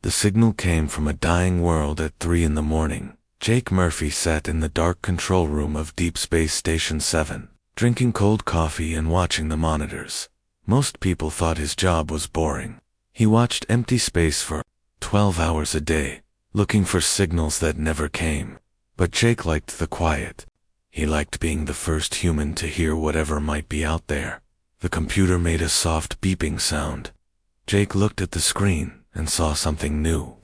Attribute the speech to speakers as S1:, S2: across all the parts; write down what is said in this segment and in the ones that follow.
S1: The signal came from a dying world at 3 in the morning. Jake Murphy sat in the dark control room of Deep Space Station 7, drinking cold coffee and watching the monitors. Most people thought his job was boring. He watched empty space for 12 hours a day, looking for signals that never came. But Jake liked the quiet. He liked being the first human to hear whatever might be out there. The computer made a soft beeping sound. Jake looked at the screen and saw something new.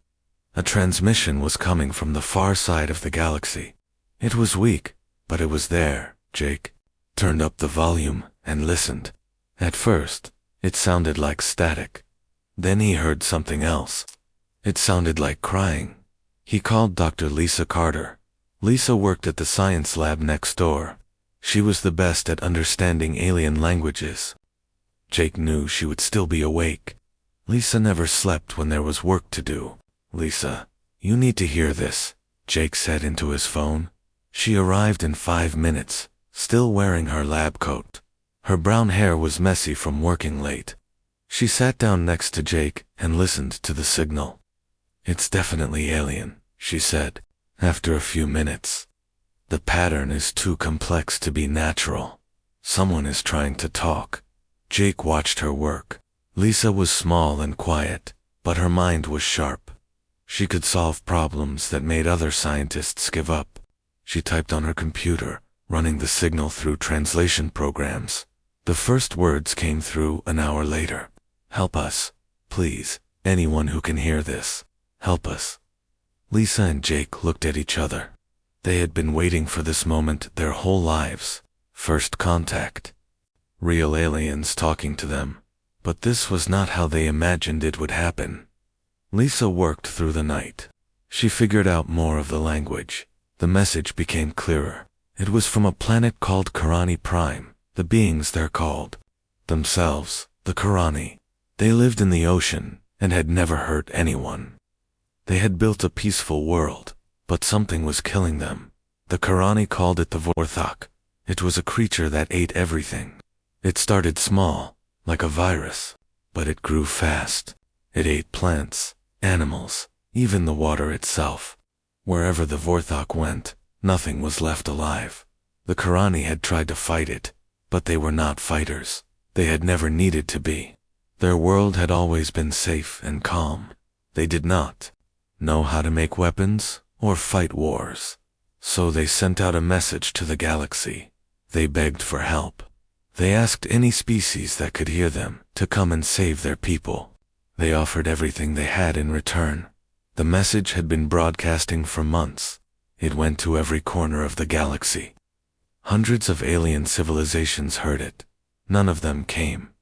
S1: A transmission was coming from the far side of the galaxy. It was weak, but it was there. Jake turned up the volume and listened. At first, it sounded like static. Then he heard something else. It sounded like crying. He called Dr. Lisa Carter. Lisa worked at the science lab next door. She was the best at understanding alien languages. Jake knew she would still be awake. Lisa never slept when there was work to do. "Lisa, you need to hear this," Jake said into his phone. She arrived in 5 minutes, still wearing her lab coat. Her brown hair was messy from working late. She sat down next to Jake and listened to the signal. "It's definitely alien," she said, after a few minutes. "The pattern is too complex to be natural. Someone is trying to talk." Jake watched her work. Lisa was small and quiet, but her mind was sharp. She could solve problems that made other scientists give up. She typed on her computer, running the signal through translation programs. The first words came through an hour later. "Help us, please. Anyone who can hear this, help us." Lisa and Jake looked at each other. They had been waiting for this moment their whole lives. First contact. Real aliens talking to them. But this was not how they imagined it would happen. Lisa worked through the night. She figured out more of the language. The message became clearer. It was from a planet called Karani Prime, the beings they're called. Themselves, the Karani. They lived in the ocean and had never hurt anyone. They had built a peaceful world, but something was killing them. The Karani called it the Vorthok. It was a creature that ate everything. It started small, like a virus, but it grew fast. It ate plants, animals, even the water itself. Wherever the Vorthok went, nothing was left alive. The Karani had tried to fight it, but they were not fighters. They had never needed to be. Their world had always been safe and calm. They did not know how to make weapons or fight wars. So they sent out a message to the galaxy. They begged for help. They asked any species that could hear them to come and save their people. They offered everything they had in return. The message had been broadcasting for months. It went to every corner of the galaxy. Hundreds of alien civilizations heard it. None of them came.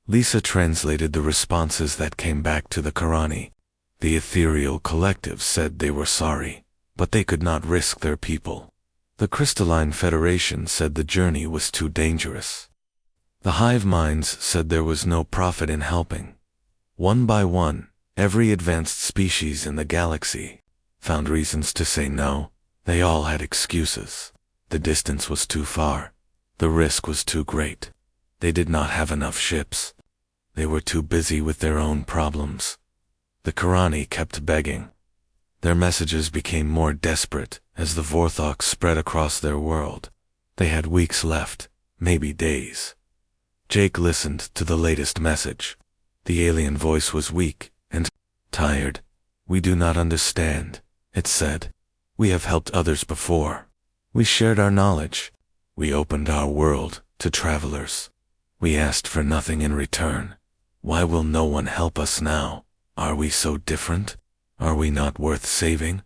S1: Lisa translated the responses that came back to the Karani. The ethereal collective said they were sorry, but they could not risk their people. The Crystalline Federation said the journey was too dangerous. The hive minds said there was no profit in helping. One by one, every advanced species in the galaxy found reasons to say no. They all had excuses. The distance was too far. The risk was too great. They did not have enough ships. They were too busy with their own problems. The Karani kept begging. Their messages became more desperate as the Vorthok spread across their world. They had weeks left, maybe days. Jake listened to the latest message. The alien voice was weak and tired. "We do not understand," it said. "We have helped others before. We shared our knowledge. We opened our world to travelers. We asked for nothing in return. Why will no one help us now? Are we so different? Are we not worth saving?"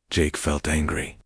S1: Jake felt angry.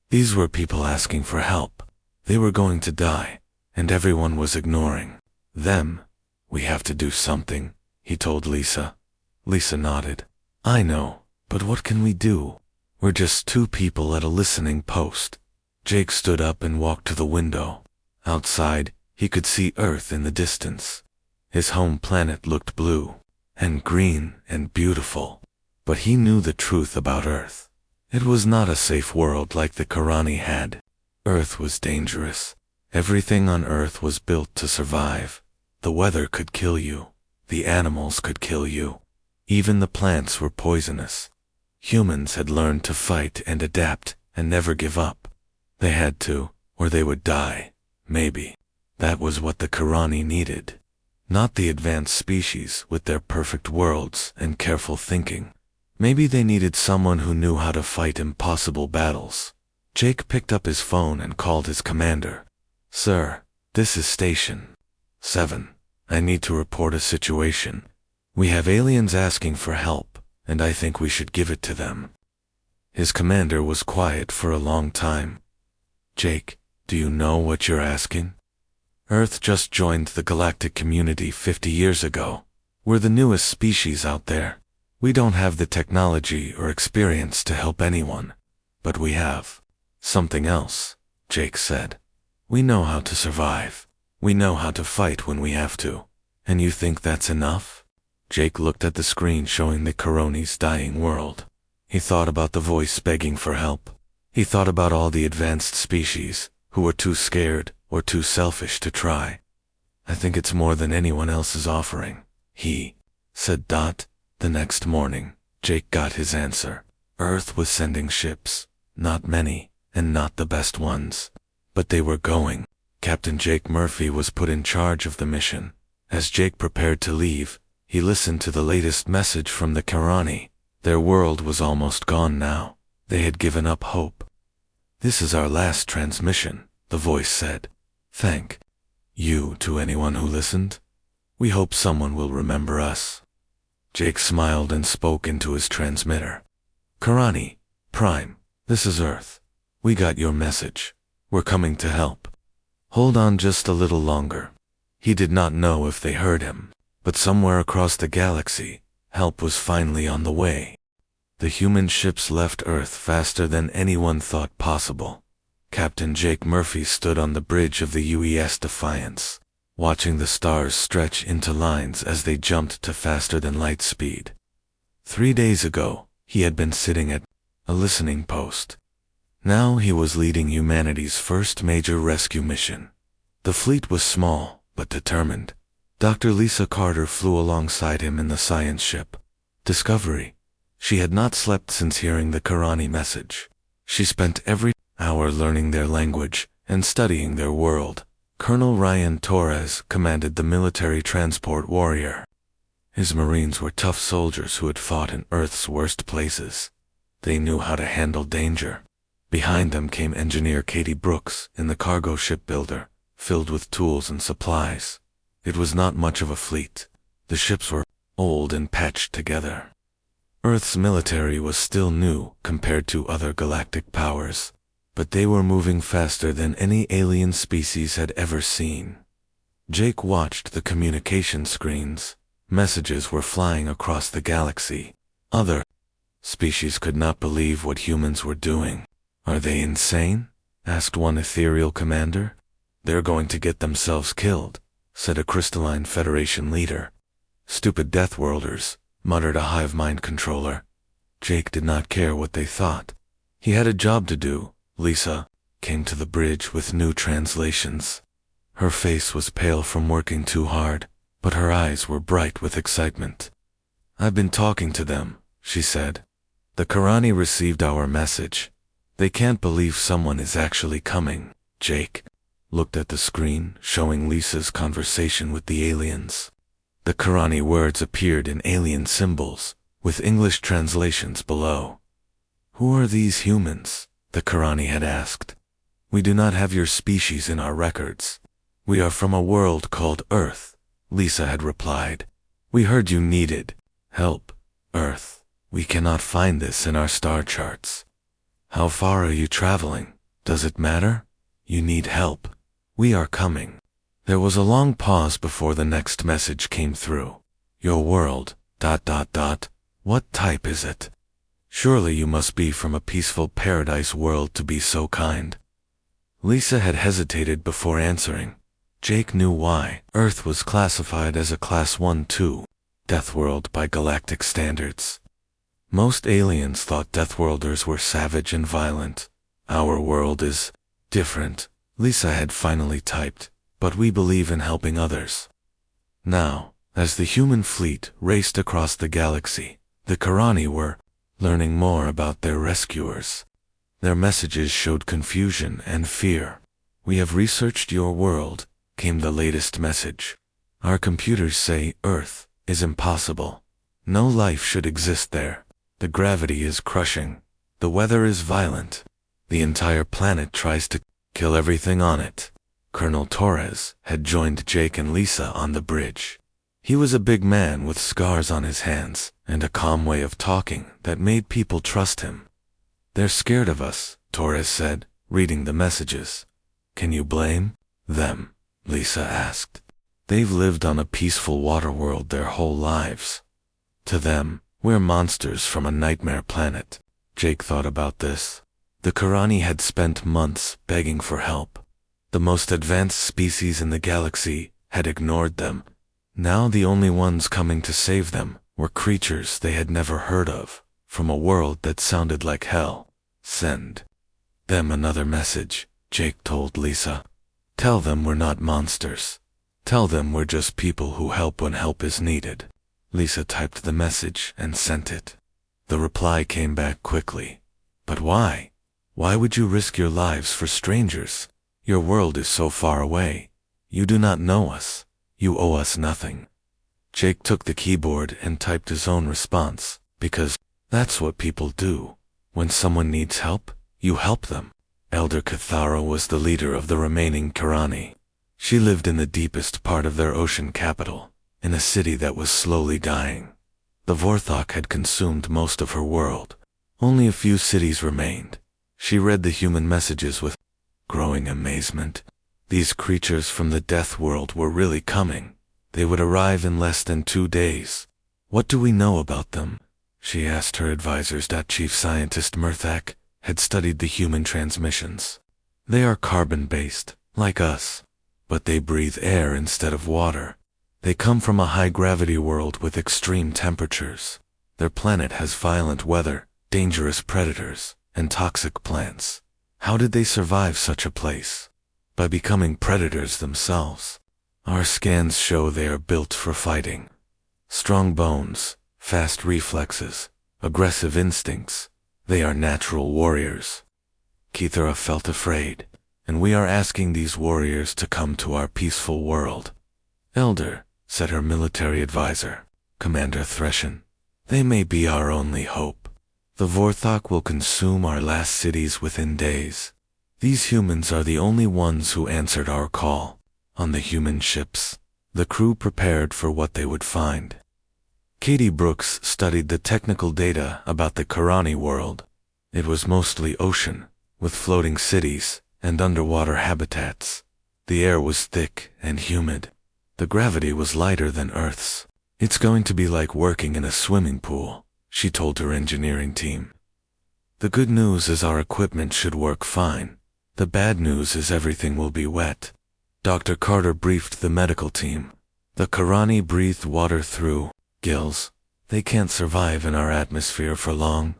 S1: These were people asking for help. They were going to die, and everyone was ignoring them. "We have to do something," he told Lisa. Lisa nodded. "I know, but what can we do? We're just two people at a listening post." Jake stood up and walked to the window. Outside, he could see Earth in the distance. His home planet looked blue and green and beautiful. But he knew the truth about Earth. It was not a safe world like the Karani had. Earth was dangerous. Everything on Earth was built to survive. The weather could kill you. The animals could kill you. Even the plants were poisonous. Humans had learned to fight and adapt and never give up. They had to, or they would die. Maybe. That was what the Karani needed. Not the advanced species with their perfect worlds and careful thinking. Maybe they needed someone who knew how to fight impossible battles. Jake picked up his phone and called his commander. Sir, this is Station 7. I need to report a situation. We have aliens asking for help, and I think we should give it to them. His commander was quiet for a long time. Jake, do you know what you're asking? Earth just joined the galactic community 50 years ago. We're the newest species out there. We don't have the technology or experience to help anyone. But we have something else, Jake said. We know how to survive. We know how to fight when we have to. And you think that's enough? Jake looked at the screen showing the Karoni's dying world. He thought about the voice begging for help. He thought about all the advanced species who were too scared or too selfish to try. I think it's more than anyone else is offering, he said. The next morning, Jake got his answer. Earth was sending ships. Not many, and not the best ones. But they were going. Captain Jake Murphy was put in charge of the mission. As Jake prepared to leave, he listened to the latest message from the Karani. Their world was almost gone now. They had given up hope. This is our last transmission, the voice said. Thank you to anyone who listened. We hope someone will remember us. Jake smiled and spoke into his transmitter. Karani, Prime, this is Earth. We got your message. We're coming to help. Hold on just a little longer. He did not know if they heard him, but somewhere across the galaxy, help was finally on the way. The human ships left Earth faster than anyone thought possible. Captain Jake Murphy stood on the bridge of the UES Defiance, watching the stars stretch into lines as they jumped to faster than light speed. 3 days ago, he had been sitting at a listening post. Now he was leading humanity's first major rescue mission. The fleet was small, but determined. Dr. Lisa Carter flew alongside him in the science ship Discovery. She had not slept since hearing the Karani message. She spent every hour learning their language and studying their world. Colonel Ryan Torres commanded the military transport Warrior. His Marines were tough soldiers who had fought in Earth's worst places. They knew how to handle danger. Behind them came Engineer Katie Brooks in the cargo ship Builder, filled with tools and supplies. It was not much of a fleet. The ships were old and patched together. Earth's military was still new compared to other galactic powers, but they were moving faster than any alien species had ever seen. Jake watched the communication screens. Messages were flying across the galaxy. Other species could not believe what humans were doing. Are they insane? Asked one ethereal commander. They're going to get themselves killed, said a crystalline Federation leader. Stupid Deathworlders, muttered a hive mind controller. Jake did not care what they thought. He had a job to do. Lisa came to the bridge with new translations. Her face was pale from working too hard, but her eyes were bright with excitement. I've been talking to them, she said. The Karani received our message. They can't believe someone is actually coming. Jake looked at the screen, showing Lisa's conversation with the aliens. The Karani words appeared in alien symbols, with English translations below. Who are these humans? The Karani had asked. We do not have your species in our records. We are from a world called Earth, Lisa had replied. We heard you needed help, Earth. We cannot find this in our star charts. How far are you traveling? Does it matter? You need help. We are coming. There was a long pause before the next message came through. Your world, ... What type is it? Surely you must be from a peaceful paradise world to be so kind. Lisa had hesitated before answering. Jake knew why. Earth was classified as a Class 1-2 Deathworld by galactic standards. Most aliens thought Deathworlders were savage and violent. Our world is different, Lisa had finally typed, but we believe in helping others. Now, As the human fleet raced across the galaxy, the Karani were learning more about their rescuers. Their messages showed confusion and fear. "We have researched your world," came the latest message. "Our computers say Earth is impossible. No life should exist there. The gravity is crushing. The weather is violent. The entire planet tries to kill everything on it." Colonel Torres had joined Jake and Lisa on the bridge. He was a big man with scars on his hands and a calm way of talking that made people trust him. "They're scared of us," Torres said, reading the messages. "Can you blame them?" Lisa asked. "They've lived on a peaceful water world their whole lives. To them, we're monsters from a nightmare planet." Jake thought about this. The Karani had spent months begging for help. The most advanced species in the galaxy had ignored them. Now the only ones coming to save them were creatures they had never heard of, from a world that sounded like hell. "Send them another message," Jake told Lisa. "Tell them we're not monsters. Tell them we're just people who help when help is needed." Lisa typed the message and sent it. The reply came back quickly. "But why? Why would you risk your lives for strangers? Your world is so far away. You do not know us. You owe us nothing." Jake took the keyboard and typed his own response, because that's what people do. When someone needs help, you help them. Elder Cathara was the leader of the remaining Karani. She lived in the deepest part of their ocean capital, in a city that was slowly dying. The Vorthok had consumed most of her world. Only a few cities remained. She read the human messages with growing amazement. These creatures from the Death World were really coming. They would arrive in less than 2 days. "What do we know about them?" she asked her advisors. Chief Scientist Murthak had studied the human transmissions. "They are carbon-based, like us, but they breathe air instead of water. They come from a high-gravity world with extreme temperatures. Their planet has violent weather, dangerous predators, and toxic plants. How did they survive such a place? By becoming predators themselves. Our scans show they are built for fighting. Strong bones, fast reflexes, aggressive instincts. They are natural warriors." Kithara felt afraid, "and we are asking these warriors to come to our peaceful world." "Elder," said her military advisor, Commander Threshen, "they may be our only hope. The Vorthok will consume our last cities within days. These humans are the only ones who answered our call." On the human ships, the crew prepared for what they would find. Katie Brooks studied the technical data about the Karani world. It was mostly ocean, with floating cities and underwater habitats. The air was thick and humid. The gravity was lighter than Earth's. "It's going to be like working in a swimming pool," she told her engineering team. "The good news is our equipment should work fine. The bad news is everything will be wet." Dr. Carter briefed the medical team. "The Karani breathed water through gills. They can't survive in our atmosphere for long.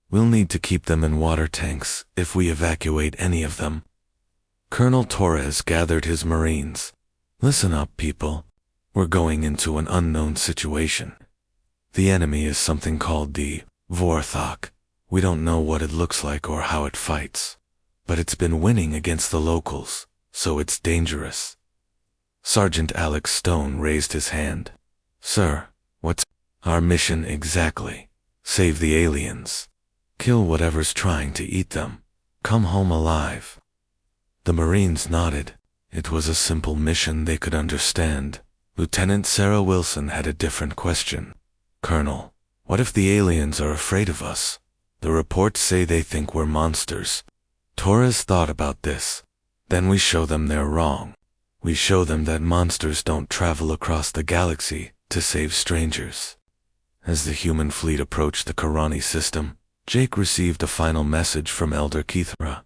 S1: We'll need to keep them in water tanks if we evacuate any of them." Colonel Torres gathered his Marines. "Listen up, people. We're going into an unknown situation. The enemy is something called the Vorthok. We don't know what it looks like or how it fights. But it's been winning against the locals, so it's dangerous." Sergeant Alex Stone raised his hand. "Sir, what's our mission exactly? Save the aliens. Kill whatever's trying to eat them. Come home alive." The Marines nodded. It was a simple mission they could understand. Lieutenant Sarah Wilson had a different question. "Colonel, what if the aliens are afraid of us? The reports say they think we're monsters." Torres thought about this. "Then we show them they're wrong. We show them that monsters don't travel across the galaxy to save strangers." As the human fleet approached the Karani system, Jake received a final message from Elder Kithra.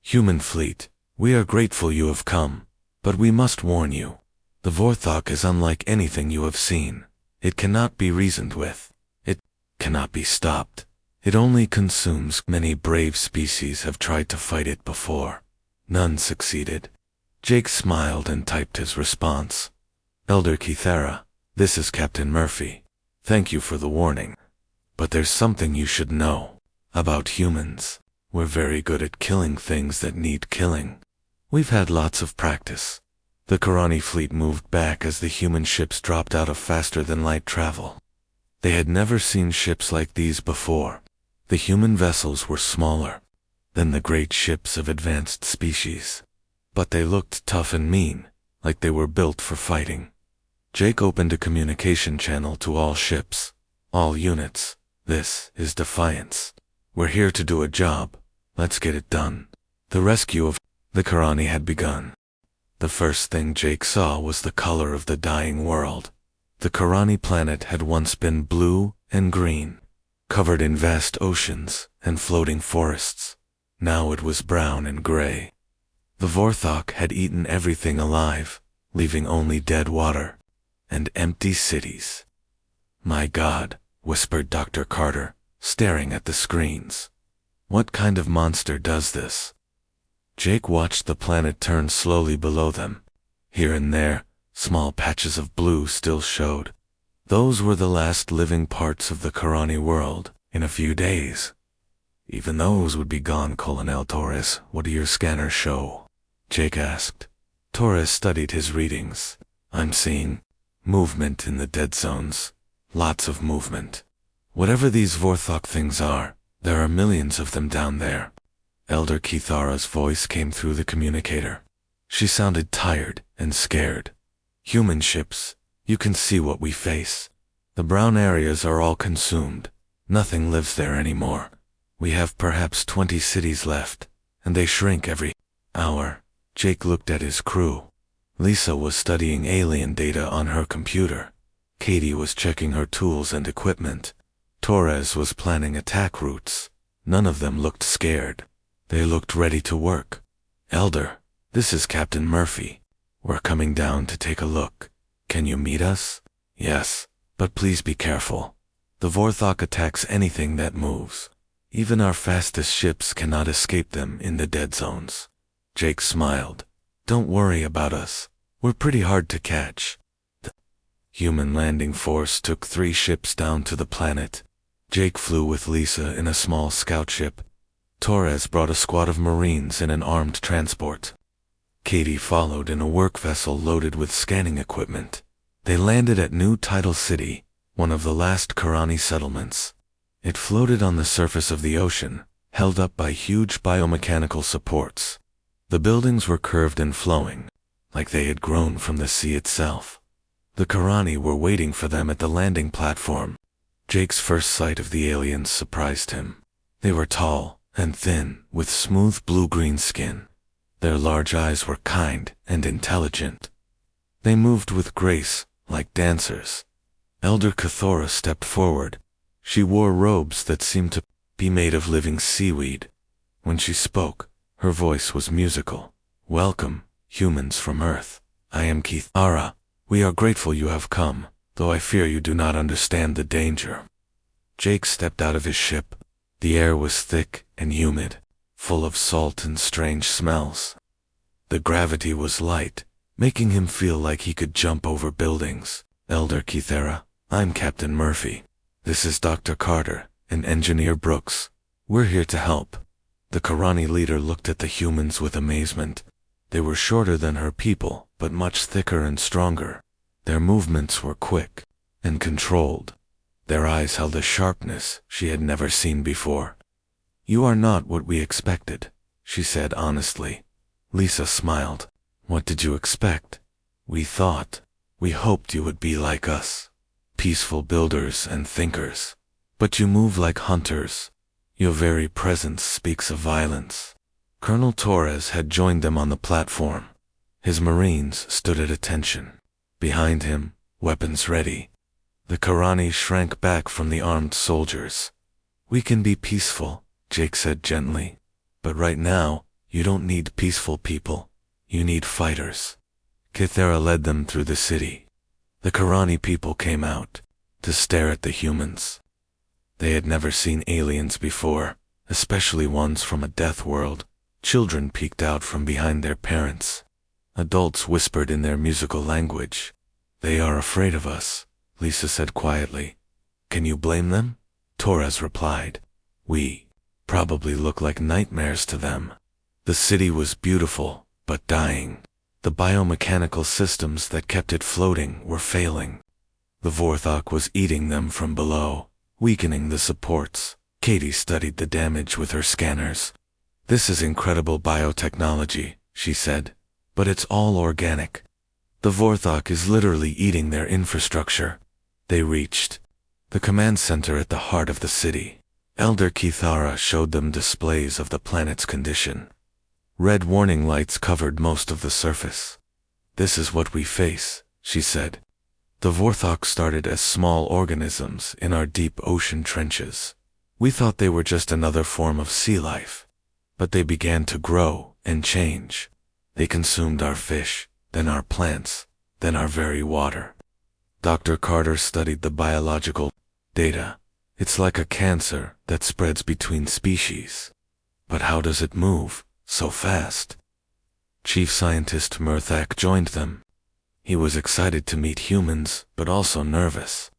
S1: "Human fleet, we are grateful you have come, but we must warn you. The Vorthok is unlike anything you have seen. It cannot be reasoned with. It cannot be stopped. It only consumes. Many brave species have tried to fight it before. None succeeded." Jake smiled and typed his response. "Elder Kithara, This is Captain Murphy. Thank you for the warning. But there's something you should know. About humans. We're very good at killing things that need killing. We've had lots of practice. The Karani fleet moved back as the human ships dropped out of faster-than-light travel. They had never seen ships like these before. The human vessels were smaller than the great ships of advanced species. But they looked tough and mean, like they were built for fighting. Jake opened a communication channel to all ships. All units. This is Defiance. We're here to do a job. Let's get it done. The rescue of the Karani had begun. The first thing Jake saw was the color of the dying world. The Karani planet had once been blue and green, covered in vast oceans and floating forests. Now it was brown and gray. The Vorthok had eaten everything alive, leaving only dead water and empty cities. My God, whispered Dr. Carter, staring at the screens. What kind of monster does this? Jake watched the planet turn slowly below them. Here and there, small patches of blue still showed. Those were the last living parts of the Karani world. In a few days, even those would be gone. Colonel Torres, what do your scanners show? Jake asked. Torres studied his readings. I'm seeing movement in the dead zones. Lots of movement. Whatever these Vorthok things are, there are millions of them down there. Elder Kithara's voice came through the communicator. She sounded tired and scared. Human ships, you can see what we face. The brown areas are all consumed. Nothing lives there anymore. We have perhaps 20 cities left, and they shrink every hour. Jake looked at his crew. Lisa was studying alien data on her computer. Katie was checking her tools and equipment. Torres was planning attack routes. None of them looked scared. They looked ready to work. Elder, this is Captain Murphy. We're coming down to take a look. Can you meet us? Yes, but please be careful. The Vorthok attacks anything that moves. Even our fastest ships cannot escape them in the dead zones. Jake smiled. Don't worry about us. We're pretty hard to catch. The human landing force took 3 ships down to the planet. Jake flew with Lisa in a small scout ship. Torres brought a squad of Marines in an armed transport. Katie followed in a work vessel loaded with scanning equipment. They landed at New Tidal City, one of the last Karani settlements. It floated on the surface of the ocean, held up by huge biomechanical supports. The buildings were curved and flowing, like they had grown from the sea itself. The Karani were waiting for them at the landing platform. Jake's first sight of the aliens surprised him. They were tall and thin, with smooth blue-green skin. Their large eyes were kind and intelligent. They moved with grace, like dancers. Elder Cathora stepped forward. She wore robes that seemed to be made of living seaweed. When she spoke, her voice was musical. Welcome, humans from Earth. I am Kithara. We are grateful you have come, though I fear you do not understand the danger. Jake stepped out of his ship. The air was thick and humid, full of salt and strange smells. The gravity was light, making him feel like he could jump over buildings. Elder Kithara, I'm Captain Murphy. This is Dr. Carter and Engineer Brooks. We're here to help. The Karani leader looked at the humans with amazement. They were shorter than her people, but much thicker and stronger. Their movements were quick and controlled. Their eyes held a sharpness she had never seen before. You are not what we expected, she said honestly. Lisa smiled. What did you expect? We hoped you would be like us. Peaceful builders and thinkers. But you move like hunters. Your very presence speaks of violence. Colonel Torres had joined them on the platform. His Marines stood at attention. Behind him, weapons ready. The Karani shrank back from the armed soldiers. We can be peaceful, Jake said gently. But right now, you don't need peaceful people. You need fighters. Kithara led them through the city. The Karani people came out to stare at the humans. They had never seen aliens before, especially ones from a death world. Children peeked out from behind their parents. Adults whispered in their musical language. They are afraid of us. Lisa said quietly. Can you blame them? Torres replied. We probably look like nightmares to them. The city was beautiful, but dying. The biomechanical systems that kept it floating were failing. The Vorthok was eating them from below, weakening the supports. Katie studied the damage with her scanners. This is incredible biotechnology, she said, but it's all organic. The Vorthok is literally eating their infrastructure. They reached the command center at the heart of the city. Elder Kithara showed them displays of the planet's condition. Red warning lights covered most of the surface. This is what we face, she said. The Vorthok started as small organisms in our deep ocean trenches. We thought they were just another form of sea life. But they began to grow and change. They consumed our fish, then our plants, then our very water. Dr. Carter studied the biological data. It's like a cancer that spreads between species. But how does it move so fast? Chief Scientist Murthak joined them. He was excited to meet humans, but also nervous.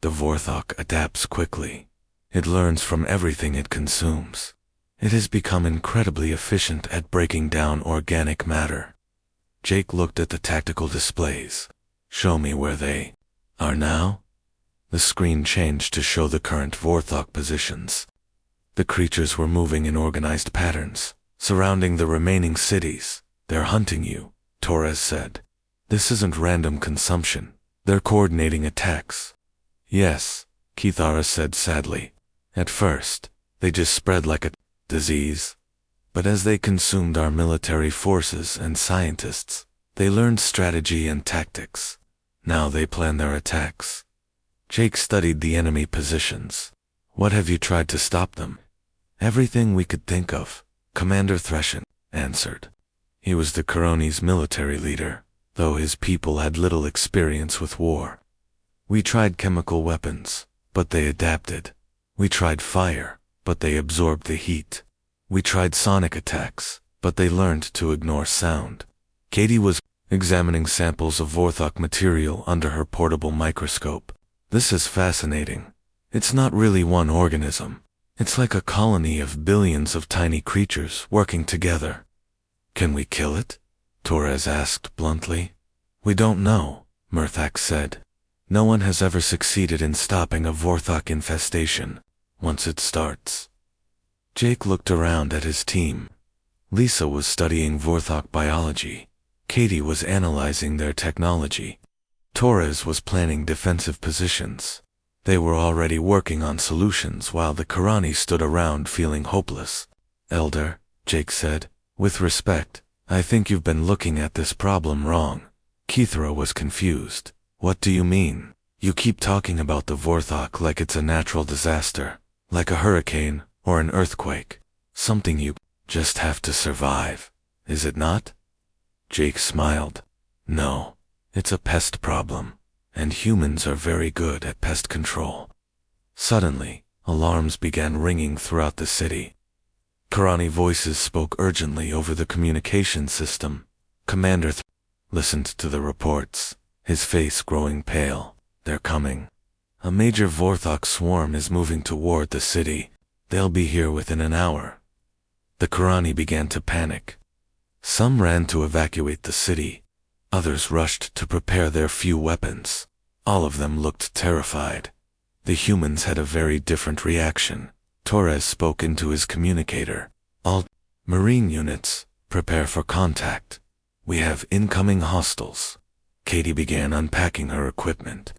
S1: The Vorthok adapts quickly. It learns from everything it consumes. It has become incredibly efficient at breaking down organic matter. Jake looked at the tactical displays. Show me where they are now. The screen changed to show the current Vorthok positions. The creatures were moving in organized patterns, surrounding the remaining cities. They're hunting you, Torres said. This isn't random consumption. They're coordinating attacks. Yes, Kithara said sadly. At first, they just spread like a disease. But as they consumed our military forces and scientists, they learned strategy and tactics. Now they plan their attacks. Jake studied the enemy positions. What have you tried to stop them? Everything we could think of, Commander Threshin answered. He was the Coroni's military leader, though his people had little experience with war. We tried chemical weapons, but they adapted. We tried fire, but they absorbed the heat. We tried sonic attacks, but they learned to ignore sound. Katie was examining samples of Vorthok material under her portable microscope. This is fascinating. It's not really one organism. It's like a colony of billions of tiny creatures working together. Can we kill it? Torres asked bluntly. We don't know, Murthak said. No one has ever succeeded in stopping a Vorthok infestation once it starts. Jake looked around at his team. Lisa was studying Vorthok biology. Katie was analyzing their technology. Torres was planning defensive positions. They were already working on solutions while the Corani stood around feeling hopeless. Elder, Jake said, with respect, I think you've been looking at this problem wrong. Kithra was confused. What do you mean? You keep talking about the Vorthok like it's a natural disaster, like a hurricane or an earthquake. Something you just have to survive, is it not? Jake smiled. No, it's a pest problem, and humans are very good at pest control. Suddenly, alarms began ringing throughout the city. Corani voices spoke urgently over the communication system. Commander listened to the reports, his face growing pale. They're coming. A major Vorthok swarm is moving toward the city. They'll be here within an hour. The Corani began to panic. Some ran to evacuate the city. Others rushed to prepare their few weapons. All of them looked terrified. The humans had a very different reaction. Torres spoke into his communicator. All marine units, prepare for contact. We have incoming hostiles. Katie began unpacking her equipment.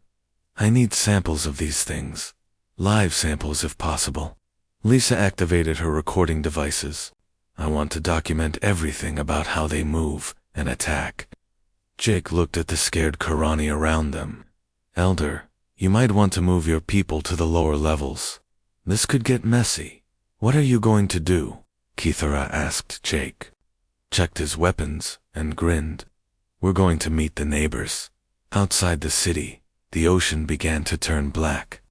S1: I need samples of these things. Live samples if possible. Lisa activated her recording devices. I want to document everything about how they move and attack. Jake looked at the scared Corani around them. Elder, you might want to move your people to the lower levels. This could get messy. What are you going to do? Kithara asked Jake. Checked his weapons and grinned. We're going to meet the neighbors. Outside the city, the ocean began to turn black.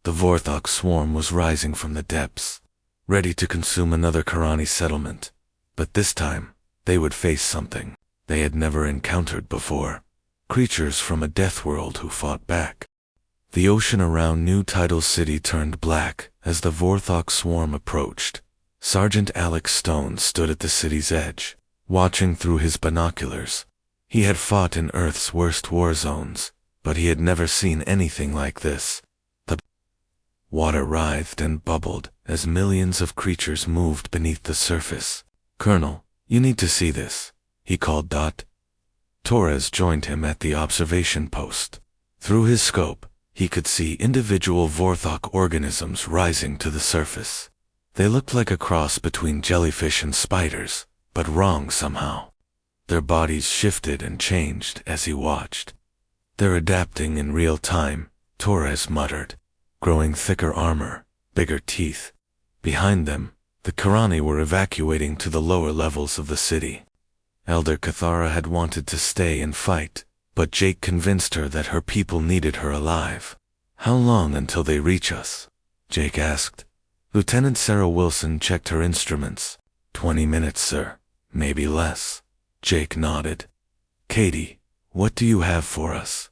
S1: The Vorthok swarm was rising from the depths, ready to consume another Corani settlement. But this time, they would face something they had never encountered before. Creatures from a death world who fought back. The ocean around New Tidal City turned black as the Vorthok swarm approached. Sergeant Alex Stone stood at the city's edge, watching through his binoculars. He had fought in Earth's worst war zones, but he had never seen anything like this. The water writhed and bubbled as millions of creatures moved beneath the surface. "Colonel, you need to see this," he called. Torres joined him at the observation post. Through his scope, he could see individual Vorthok organisms rising to the surface. They looked like a cross between jellyfish and spiders, but wrong somehow. Their bodies shifted and changed as he watched. "They're adapting in real time," Torres muttered. "Growing thicker armor, bigger teeth." Behind them, the Karani were evacuating to the lower levels of the city. Elder Cathara had wanted to stay and fight, but Jake convinced her that her people needed her alive. "How long until they reach us?" Jake asked. Lieutenant Sarah Wilson checked her instruments. 20 minutes, sir. Maybe less." Jake nodded. "Katie, what do you have for us?"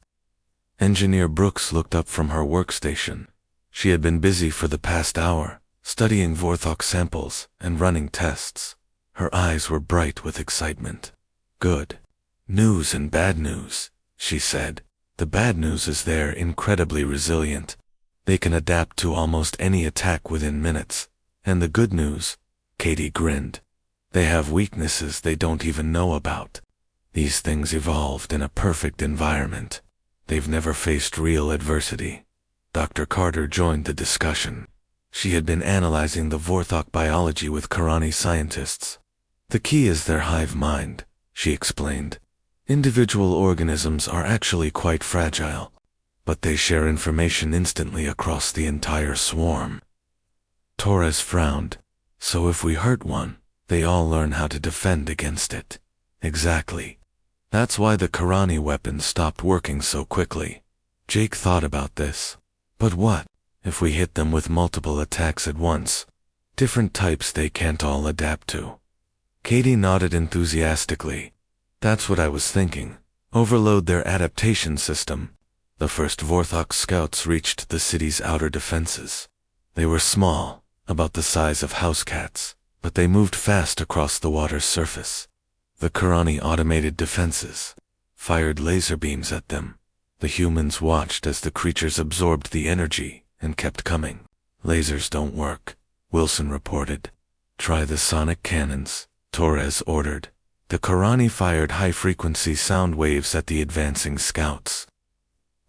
S1: Engineer Brooks looked up from her workstation. She had been busy for the past hour, studying Vorthok samples and running tests. Her eyes were bright with excitement. "Good news and bad news," she said. "The bad news is they're incredibly resilient. They can adapt to almost any attack within minutes. And the good news," Katie grinned, "they have weaknesses they don't even know about. These things evolved in a perfect environment. They've never faced real adversity." Dr. Carter joined the discussion. She had been analyzing the Vorthok biology with Karani scientists. "The key is their hive mind," she explained. "Individual organisms are actually quite fragile, but they share information instantly across the entire swarm." Torres frowned. "So if we hurt one, they all learn how to defend against it." "Exactly. That's why the Karani weapons stopped working so quickly." Jake thought about this. "But what if we hit them with multiple attacks at once? Different types they can't all adapt to." Katie nodded enthusiastically. "That's what I was thinking. Overload their adaptation system." The first Vorthok scouts reached the city's outer defenses. They were small, about the size of house cats, but they moved fast across the water's surface. The Karani automated defenses, fired laser beams at them. The humans watched as the creatures absorbed the energy and kept coming. "Lasers don't work," Wilson reported. "Try the sonic cannons," Torres ordered. The Karani fired high-frequency sound waves at the advancing scouts.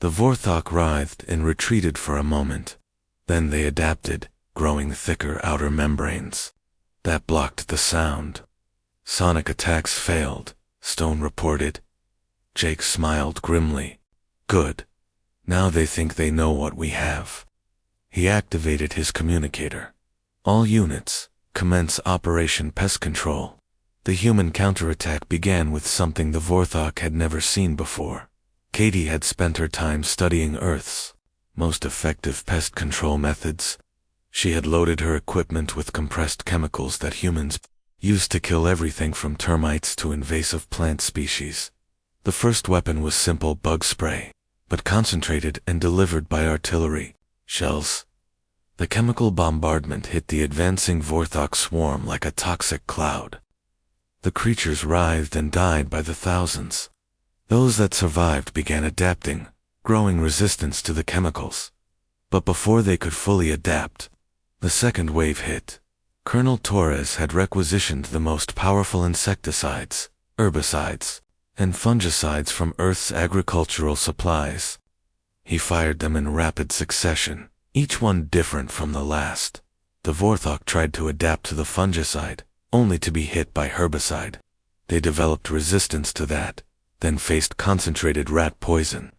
S1: The Vorthok writhed and retreated for a moment. Then they adapted, growing thicker outer membranes. That blocked the sound. "Sonic attacks failed," Stone reported. Jake smiled grimly. "Good. Now they think they know what we have." He activated his communicator. "All units, commence Operation Pest Control." The human counterattack began with something the Vorthok had never seen before. Katie had spent her time studying Earth's most effective pest control methods. She had loaded her equipment with compressed chemicals that humans used to kill everything from termites to invasive plant species. The first weapon was simple bug spray, but concentrated and delivered by artillery shells. The chemical bombardment hit the advancing Vorthok swarm like a toxic cloud. The creatures writhed and died by the thousands. Those that survived began adapting, growing resistance to the chemicals. But before they could fully adapt, the second wave hit. Colonel Torres had requisitioned the most powerful insecticides, herbicides, and fungicides from Earth's agricultural supplies. He fired them in rapid succession, each one different from the last. The Vorthok tried to adapt to the fungicide, only to be hit by herbicide. They developed resistance to that, then faced concentrated rat poison.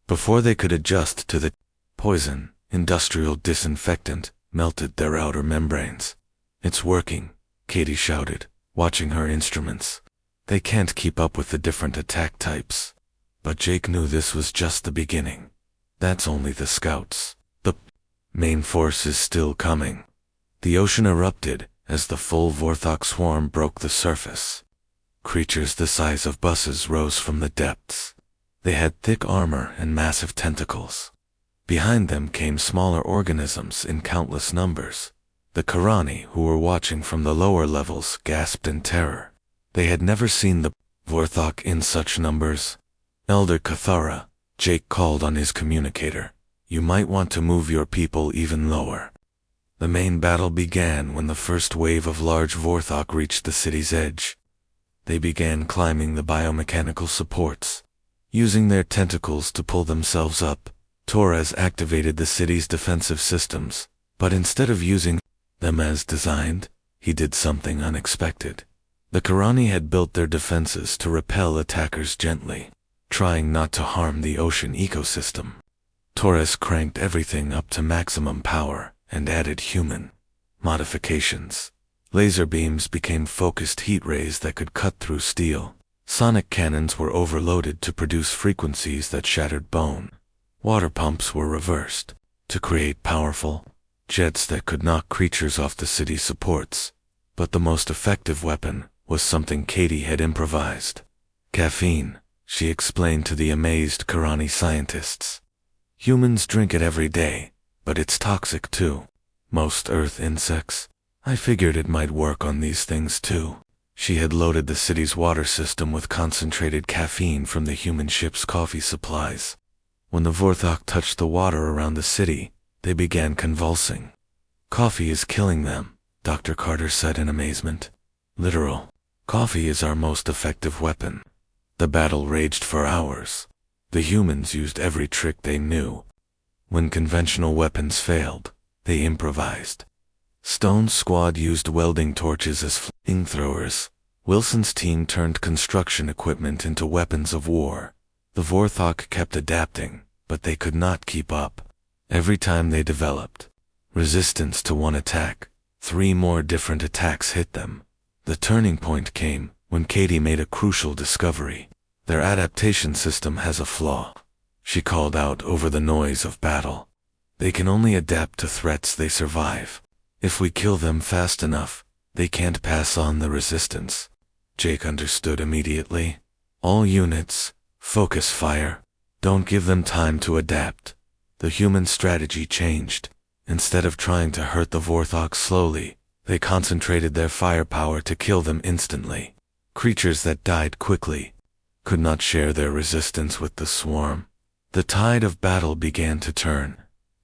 S1: Before they could adjust to the poison, industrial disinfectant melted their outer membranes. "It's working," Katie shouted, watching her instruments. "They can't keep up with the different attack types." But Jake knew this was just the beginning. That's only the scouts. The main force is still coming. The ocean erupted as the full Vorthok swarm broke the surface. Creatures the size of buses rose from the depths. They had thick armor and massive tentacles. Behind them came smaller organisms in countless numbers. The Karani, who were watching from the lower levels, gasped in terror. They had never seen the Vorthok in such numbers. Elder Cathara, Jake called on his communicator. You might want to move your people even lower. The main battle began when the first wave of large Vorthok reached the city's edge. They began climbing the biomechanical supports. Using their tentacles to pull themselves up, Torres activated the city's defensive systems, but instead of using them as designed, he did something unexpected. The Karani had built their defenses to repel attackers gently, trying not to harm the ocean ecosystem. Torres cranked everything up to maximum power and added human modifications. Laser beams became focused heat rays that could cut through steel. Sonic cannons were overloaded to produce frequencies that shattered bone. Water pumps were reversed to create powerful jets that could knock creatures off the city's supports. But the most effective weapon was something Katie had improvised. Caffeine, she explained to the amazed Karani scientists. Humans drink it every day, but it's toxic too. Most Earth insects. I figured it might work on these things too. She had loaded the city's water system with concentrated caffeine from the human ship's coffee supplies. When the Vorthok touched the water around the city, they began convulsing. Coffee is killing them, Dr. Carter said in amazement. Literal. Coffee is our most effective weapon. The battle raged for hours. The humans used every trick they knew. When conventional weapons failed, they improvised. Stone's squad used welding torches as flamethrowers. Wilson's team turned construction equipment into weapons of war. The Vorthok kept adapting, but they could not keep up. Every time they developed resistance to one attack, 3 more different attacks hit them. The turning point came when Katie made a crucial discovery. Their adaptation system has a flaw. She called out over the noise of battle. They can only adapt to threats they survive. If we kill them fast enough, they can't pass on the resistance. Jake understood immediately. All units, focus fire. Don't give them time to adapt. The human strategy changed. Instead of trying to hurt the Vorthok slowly, they concentrated their firepower to kill them instantly. Creatures that died quickly could not share their resistance with the swarm. The tide of battle began to turn.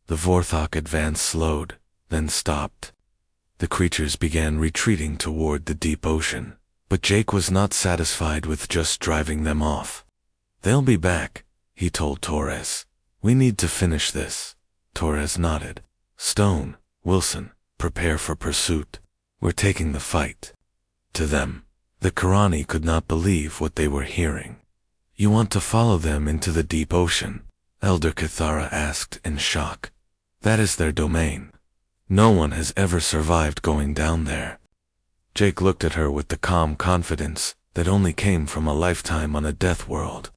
S1: The Vorthok advance slowed, then stopped. The creatures began retreating toward the deep ocean, but Jake was not satisfied with just driving them off. They'll be back, he told Torres. We need to finish this. Torres nodded. Stone, Wilson, prepare for pursuit. We're taking the fight. To them, the Karani could not believe what they were hearing. You want to follow them into the deep ocean? Elder Cathara asked in shock. That is their domain. No one has ever survived going down there. Jake looked at her with the calm confidence that only came from a lifetime on a death world.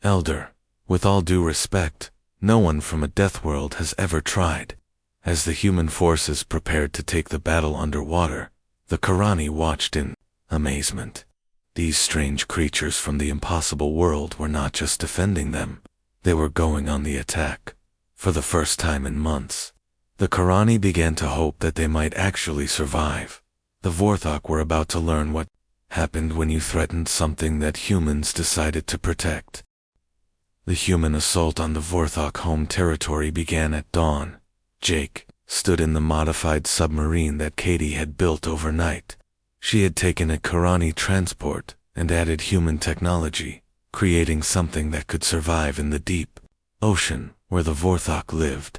S1: Elder, with all due respect, no one from a death world has ever tried. As the human forces prepared to take the battle underwater, the Karani watched in amazement. These strange creatures from the impossible world were not just defending them, they were going on the attack. For the first time in months, the Karani began to hope that they might actually survive. The Vorthok were about to learn what happened when you threatened something that humans decided to protect. The human assault on the Vorthok home territory began at dawn. Jake stood in the modified submarine that Katie had built overnight. She had taken a Karani transport and added human technology, creating something that could survive in the deep ocean where the Vorthok lived.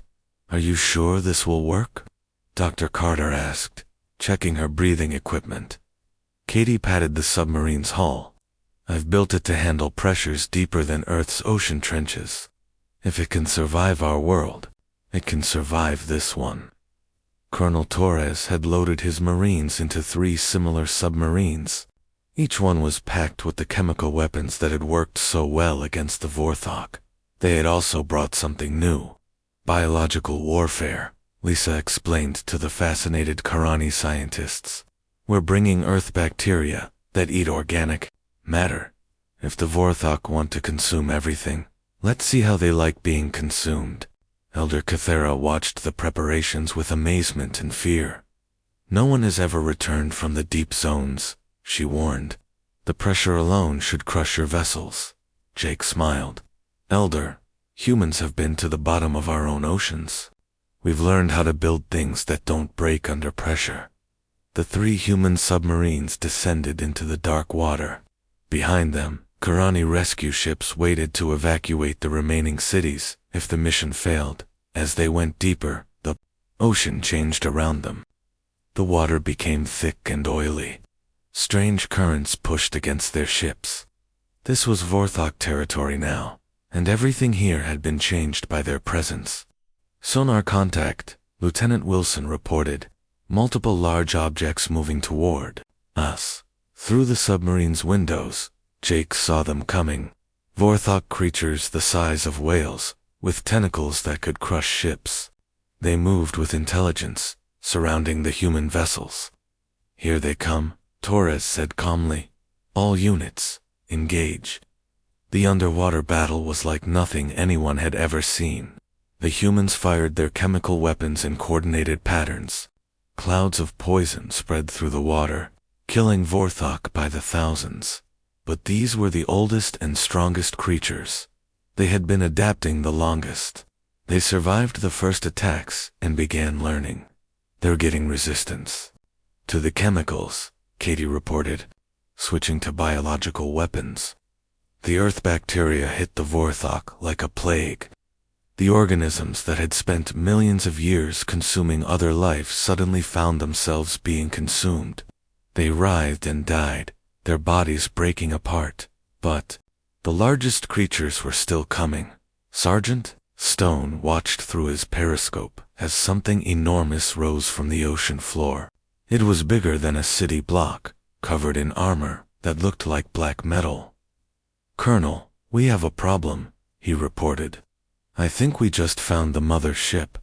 S1: Are you sure this will work? Dr. Carter asked, checking her breathing equipment. Katie patted the submarine's hull. I've built it to handle pressures deeper than Earth's ocean trenches. If it can survive our world, it can survive this one. Colonel Torres had loaded his Marines into 3 similar submarines. Each one was packed with the chemical weapons that had worked so well against the Vorthok. They had also brought something new. Biological warfare, Lisa explained to the fascinated Karani scientists. We're bringing Earth bacteria that eat organic matter. If the Vorthok want to consume everything, let's see how they like being consumed. Elder Cathera watched the preparations with amazement and fear. No one has ever returned from the deep zones, she warned. The pressure alone should crush your vessels. Jake smiled. Elder, humans have been to the bottom of our own oceans. We've learned how to build things that don't break under pressure. The 3 human submarines descended into the dark water. Behind them, Karani rescue ships waited to evacuate the remaining cities if the mission failed. As they went deeper, the ocean changed around them. The water became thick and oily. Strange currents pushed against their ships. This was Vorthok territory now, and everything here had been changed by their presence. Sonar contact, Lieutenant Wilson reported. Multiple large objects moving toward us. Through the submarine's windows, Jake saw them coming. Vorthok creatures the size of whales, with tentacles that could crush ships. They moved with intelligence, surrounding the human vessels. Here they come, Torres said calmly. All units, engage. The underwater battle was like nothing anyone had ever seen. The humans fired their chemical weapons in coordinated patterns. Clouds of poison spread through the water, killing Vorthok by the thousands. But these were the oldest and strongest creatures. They had been adapting the longest. They survived the first attacks and began learning. They're getting resistance to the chemicals, Katie reported, switching to biological weapons. The earth bacteria hit the Vorthok like a plague. The organisms that had spent millions of years consuming other life suddenly found themselves being consumed. They writhed and died, their bodies breaking apart. But the largest creatures were still coming. Sergeant Stone watched through his periscope as something enormous rose from the ocean floor. It was bigger than a city block, covered in armor that looked like black metal. "Colonel, we have a problem," he reported. "I think we just found the mother ship."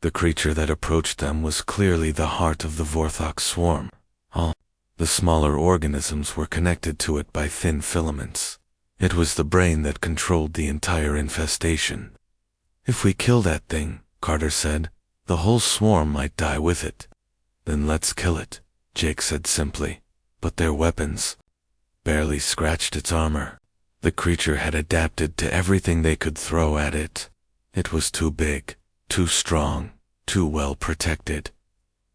S1: The creature that approached them was clearly the heart of the Vorthok swarm. All the smaller organisms were connected to it by thin filaments. It was the brain that controlled the entire infestation. "If we kill that thing," Carter said, "the whole swarm might die with it." "Then let's kill it," Jake said simply. But their weapons barely scratched its armor. The creature had adapted to everything they could throw at it. It was too big, too strong, too well protected.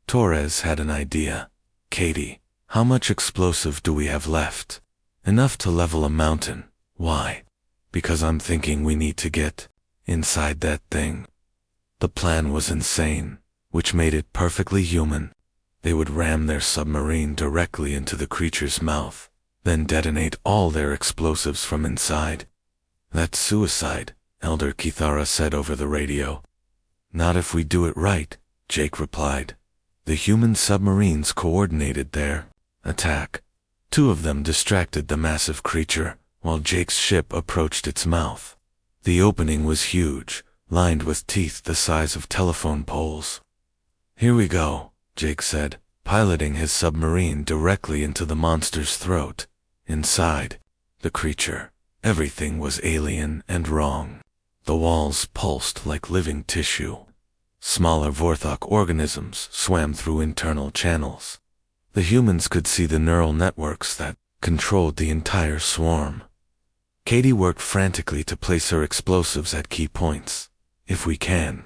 S1: Torres had an idea. "Katie, how much explosive do we have left?" "Enough to level a mountain." "Why?" "Because I'm thinking we need to get inside that thing." The plan was insane, which made it perfectly human. They would ram their submarine directly into the creature's mouth, then detonate all their explosives from inside. "That's suicide," Elder Kithara said over the radio. "Not if we do it right," Jake replied. The human submarines coordinated their attack. 2 of them distracted the massive creature, while Jake's ship approached its mouth. The opening was huge, lined with teeth the size of telephone poles. "Here we go," Jake said, piloting his submarine directly into the monster's throat. Inside the creature, everything was alien and wrong. The walls pulsed like living tissue. Smaller Vorthok organisms swam through internal channels. The humans could see the neural networks that controlled the entire swarm. Katie worked frantically to place her explosives at key points. "If we can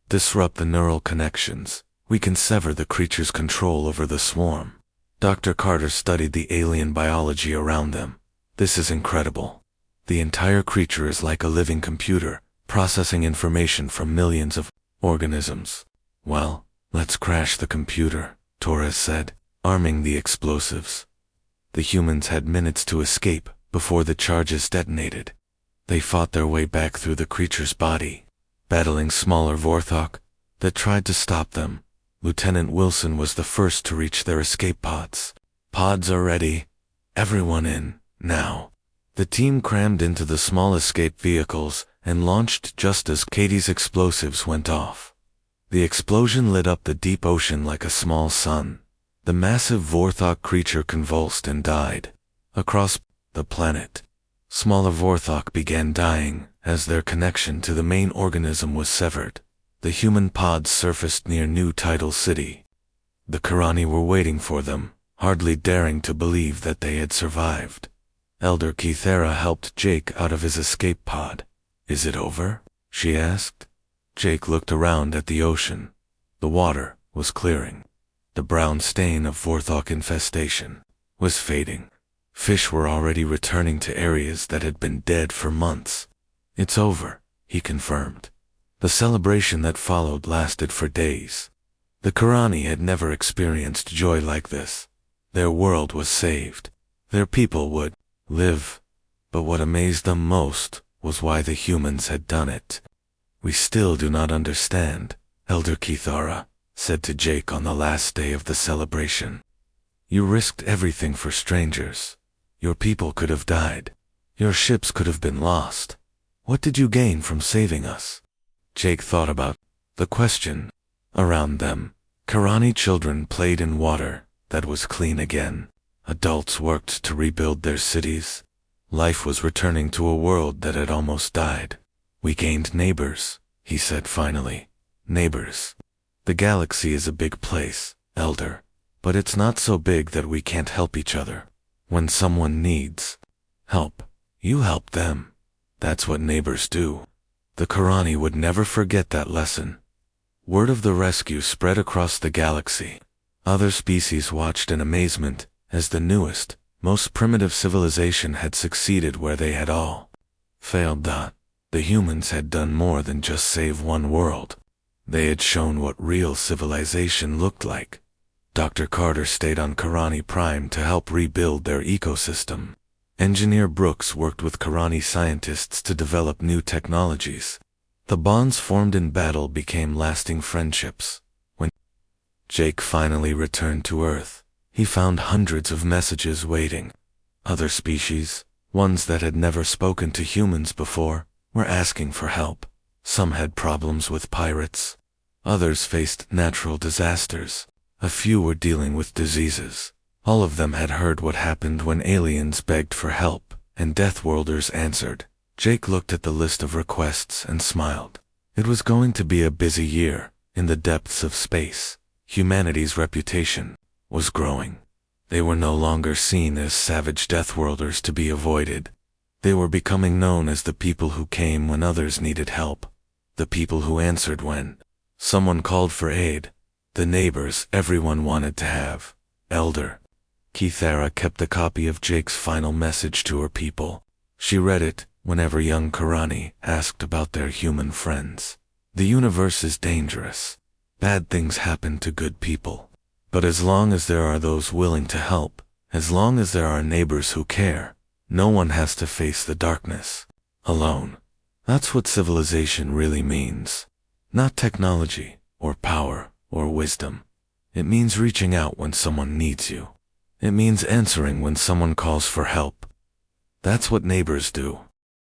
S1: disrupt the neural connections, we can sever the creature's control over the swarm." Dr. Carter studied the alien biology around them. "This is incredible. The entire creature is like a living computer, processing information from millions of organisms." "Well, let's crash the computer," Torres said, arming the explosives. The humans had minutes to escape before the charges detonated. They fought their way back through the creature's body, battling smaller Vorthok that tried to stop them. Lieutenant Wilson was the first to reach their escape pods. "Pods are ready. Everyone in, now." The team crammed into the small escape vehicles and launched just as Katie's explosives went off. The explosion lit up the deep ocean like a small sun. The massive Vorthok creature convulsed and died. Across the planet, Smaller Vorthok began dying as their connection to the main organism was severed. The human pods surfaced near New Tidal City. The Karani were waiting for them, hardly daring to believe that they had survived. Elder Kithera helped Jake out of his escape pod. "Is it over?" she asked. Jake looked around at the ocean. The water was clearing. The brown stain of Vorthok infestation was fading. Fish were already returning to areas that had been dead for months. "It's over," he confirmed. The celebration that followed lasted for days. The Karani had never experienced joy like this. Their world was saved. Their people would live. But what amazed them most was why the humans had done it. "We still do not understand," Elder Kithara said to Jake on the last day of the celebration. "You risked everything for strangers. Your people could have died. Your ships could have been lost. What did you gain from saving us?" Jake thought about the question. Around them, Karani children played in water that was clean again. Adults worked to rebuild their cities. Life was returning to a world that had almost died. "We gained neighbors," he said finally. "Neighbors. The galaxy is a big place, Elder, but it's not so big that we can't help each other. When someone needs help, you help them. That's what neighbors do." The Karani would never forget that lesson. Word of the rescue spread across the galaxy. Other species watched in amazement as the newest, most primitive civilization had succeeded where they had all failed. The humans had done more than just save one world. They had shown what real civilization looked like. Dr. Carter stayed on Karani Prime to help rebuild their ecosystem. Engineer Brooks worked with Karani scientists to develop new technologies. The bonds formed in battle became lasting friendships. When Jake finally returned to Earth, he found hundreds of messages waiting. Other species, ones that had never spoken to humans before, were asking for help. Some had problems with pirates. Others faced natural disasters. A few were dealing with diseases. All of them had heard what happened when aliens begged for help, and Deathworlders answered. Jake looked at the list of requests and smiled. It was going to be a busy year. In the depths of space, humanity's reputation was growing. They were no longer seen as savage Deathworlders to be avoided. They were becoming known as the people who came when others needed help. The people who answered when someone called for aid. The neighbors everyone wanted to have. Elder Kithara kept a copy of Jake's final message to her people. She read it whenever young Karani asked about their human friends. "The universe is dangerous. Bad things happen to good people. But as long as there are those willing to help, as long as there are neighbors who care, no one has to face the darkness alone." That's what civilization really means. Not technology, or power, or wisdom. It means reaching out when someone needs you. It means answering when someone calls for help. That's what neighbors do.